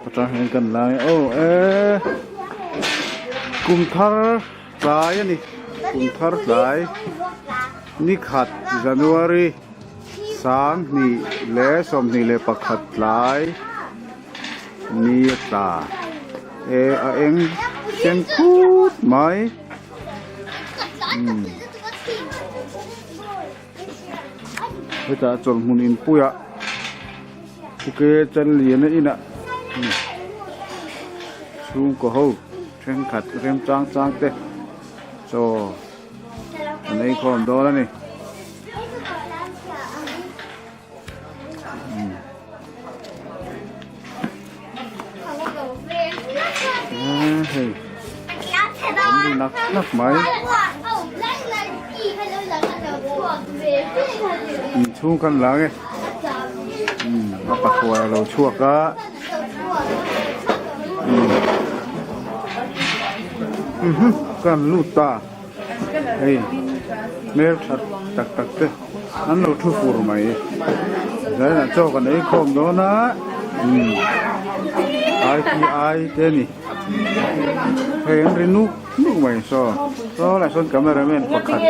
ประจานเห็นกันไรโอ้กุมทาร์หลายนี่กุมทาร์หลายนี่ขัดจันวารีสางนี่เล่สมนี่เล่ปักขัดหลายนี่ตาเอ็งเชนพูดไหมเฮ้ยแต่จนมุนินปุยอะโอเคจันเลียนนี่นะชูก็หูเช่นขัดเรียมจางเตะโจอันนี้ความโดนแล้วนี่เฮ้ยนี่นักไหมชูกันหลังไงเราปัดตัวเราชั่วก็กันลูตาเฮ้ยเมื่อตักเตะนั่นเราทุกฟูร์ไหมแล้วน่ะเจ้ากันไอ้คอมโดนะIPI เจนี่เฮ้ยเรนุกไหมซ้อหลายคนกัมเมราแมนประคัด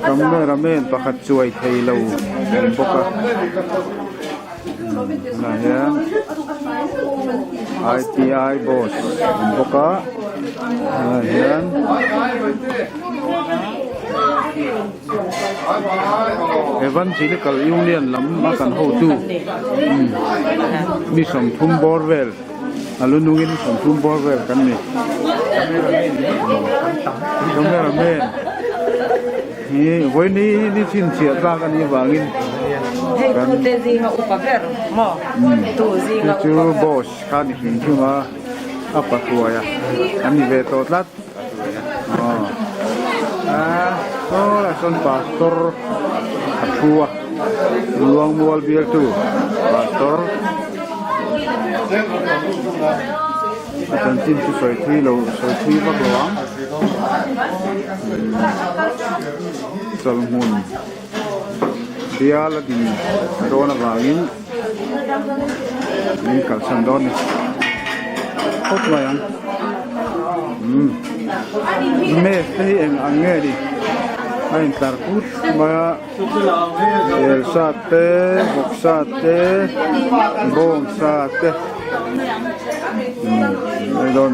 กัมเมราแมนประคัดช่วยไทยเราเป็นปกตินะฮะ IPI boss เป็นปกตินะฮะวันที่เราอยู่เรียนลำมากันหูตู้มีสมทุมบอร์เวลอาลุนุ่งสมทุมบอร์เวลกันนี่ตรงนี้เราเมนนี่วันนี้สินเสียตากันนี่วางินกันจูบอสข้านี่ถึงที่มาอัปตัวyaอันนี้เวทลัดก็ละส่วนพาสตอร์ทัวลวงมัวเบียร์ตูพาสตอร์อาจารย์จินที่สวยที่เราสวยที่มากหลวงสลมุนเดียร์ละดินโดนอะไรนี่กับสันดอนโคตรเลยอ่ะเมสที่เองอังเงดิไอ้ตาคุดมาเอลซาเต้บกซาเต้บงซาเต้ไม่โดน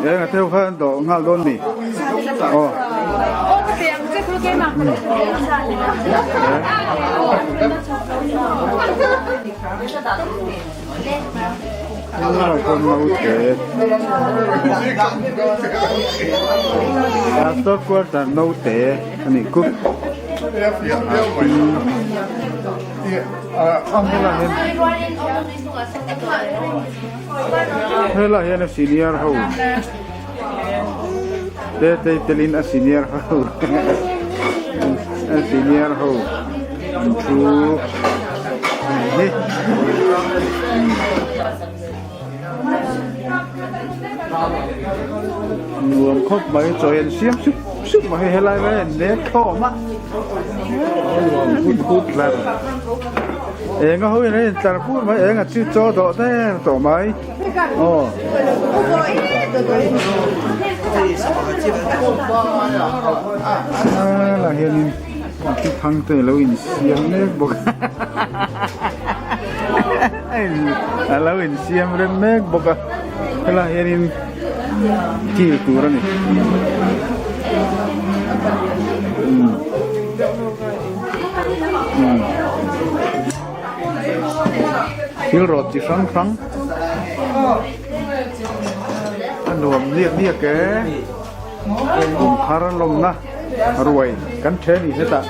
เอ๊ะเที่ยวข้างโดดงาโดนดิโอ้คนมาอุเกตตัวกวดแต่โนเตะนี่กุ๊กهلا هنا سينيور هو ده تلين السينيور هو السينيور هو نشوفรวมครบไปจอยเสียมชุบมาให้อะไรไว้เน็ตเข้ามาพูดแล้วเองก็เฮ้ยนี่แต่พูดไหมเองอ่ะชื่อโจโตแน่โตไหมอ๋อละเห็นที่พังเตะเราอินเสียมเนี่ยบอกเราอินเสียมเรื่องเมฆบอกละเห็นที่ตัวนี่ที่รถที่ครั้งอันรวมเรียกแกผมคาร์ลงนะรวยกันเชนี่เสร็จอ่ะ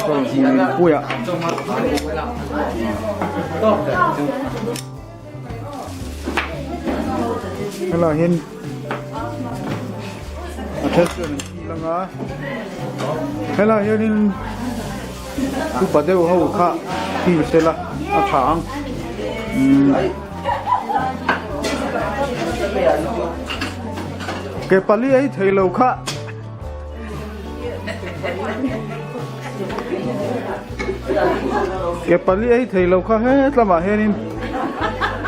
ก็มีปุยอ่ะเราเห็นอาเทสต์นี่ละงาเราเห็นผู้ปฏิบัติเขาข้าที่เสร็จละอาถาง cái pali ấy thấy lâu khá cái pali ấy thấy lâu khá hết là mà hết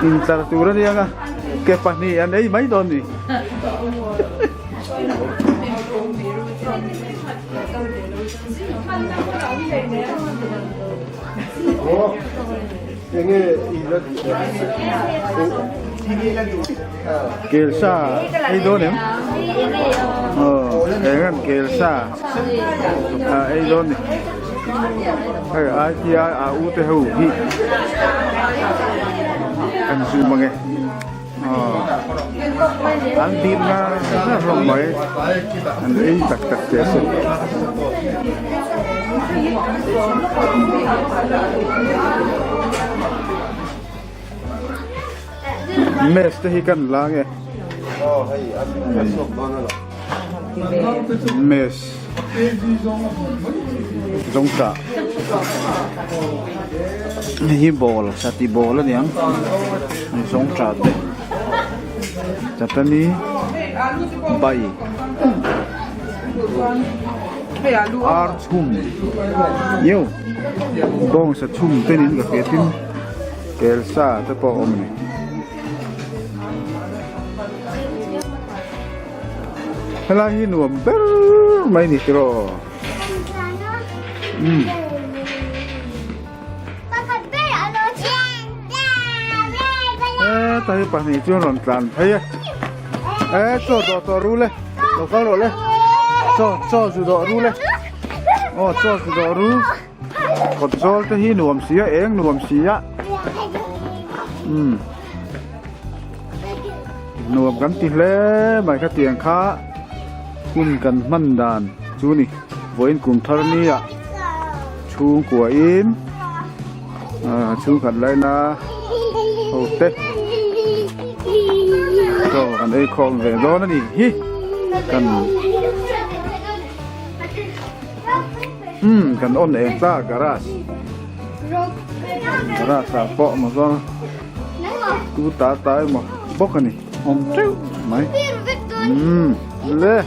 in tar tu ra đi à cái pani anh ấy mấy đòn gì Kelsa ấy đó nè cái ngăn Kelsa ấy đó nè cái ai thì ai u te hữu hi anh su mà nghe anh tìm ra rất là mấy anh ấy tắc tắc chết rồi mess thì cần là nghe mess giống cả hi bol sati bol ni ang giống cả đấy Japani bay chum nhiều bong sa chum tên in cái tin kelsa te po om ni hala hi nuam ber mai ni tro tay pa ni chuan ron tlan thei cho do ru le do ka ro le cho ju do ru le cho ju do ru kot zol te hi nuam sia eng nuam sia nuam kan ti hle mai ka tiang kha kun kan man dan chu ni voin kum thar ni a chung của in chung kan lai na ho te cho anh ấy con về đó nó đi hi cần ôn em ta garage sa bọ mà do cứ tá tái mà bốc cái này ông chú mày lê